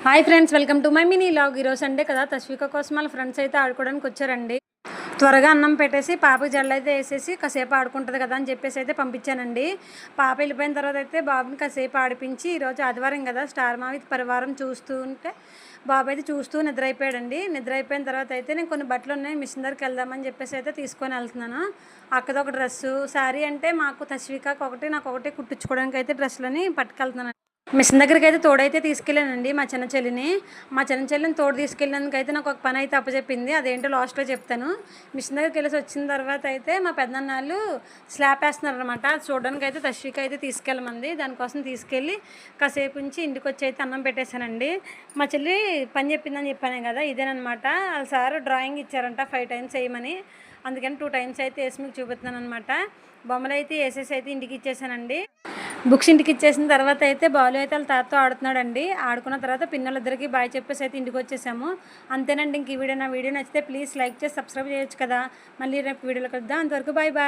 Hi friends, welcome to my mini log. ఈరోజు Sunday కదా, తస్విక కోసం వాళ్ళ ఫ్రెండ్స్ అయితే ఆడుకోవడానికి వచ్చారండి. త్వరగా అన్నం పెట్టేసి పాపకి జల్లు అయితే వేసేసి కాసేపు ఆడుకుంటుంది కదా అని చెప్పేసి అయితే పంపించానండి. పాప వెళ్ళిపోయిన తర్వాత అయితే బాబుని కాసేపు ఆడిపించి, ఈరోజు ఆదివారం కదా, స్టార్ మావి పరివారం చూస్తూ ఉంటే బాబు అయితే చూస్తూ నిద్ర అయిపోయాడండి. నిద్ర అయిపోయిన తర్వాత అయితే నేను కొన్ని బట్టలు ఉన్నాయి, మిషన్ దగ్గరికి వెళ్దామని చెప్పేసి అయితే తీసుకొని వెళ్తున్నాను. అక్కది ఒక డ్రెస్సు, శారీ అంటే మాకు తస్వికకి ఒకటి, నాకు ఒకటి కుట్టించుకోవడానికి అయితే డ్రెస్సులని పట్టుకెళ్తున్నాను. మిషన్ దగ్గరికి అయితే తోడైతే తీసుకెళ్ళానండి మా చిన్న చెల్లిని తోడు తీసుకెళ్ళినందుకు అయితే నాకు ఒక పని అయితే అప్పచెప్పింది. అదేంటో లాస్ట్లో చెప్తాను. మిషన్ దగ్గరికి వెళ్ళేసి వచ్చిన తర్వాత అయితే మా పెద్దన్నాళ్ళు స్లాబ్ వేస్తున్నారు అనమాట. అది చూడడానికి అయితే తస్విక అయితే తీసుకెళ్ళమంది. దానికోసం తీసుకెళ్ళి కాసేపు నుంచి ఇంటికి వచ్చి అయితే అన్నం పెట్టేశానండి. మా చెల్లి పని చెప్పిందని చెప్పాను కదా, ఇదేనమాట. వాళ్ళ సార్ డ్రాయింగ్ ఇచ్చారంట 5 టైమ్స్ వేయమని. అందుకని 2 టైమ్స్ అయితే వేసి మీకు చూపిస్తున్నాను అనమాట. బొమ్మలు అయితే వేసేసి అయితే ఇంటికి ఇచ్చేసానండి. బుక్స్ ఇంటికి ఇచ్చేసిన తర్వాత అయితే బాలు అయితే వాళ్ళ తాతతో ఆడుతున్నాడండి. ఆడుకున్న తర్వాత పిల్లలిద్దరికి బాయ్ చెప్పేసి అయితే ఇంటికి వచ్చేసాము. అంతేనండి. ఇంక ఈ వీడియో నచ్చితే ప్లీజ్ లైక్ చేసి సబ్స్క్రైబ్ చేయొచ్చు కదా. మళ్ళీ రేపు వీడియోలో కలుద్దాం. అంతవరకు బాయ్ బాయ్.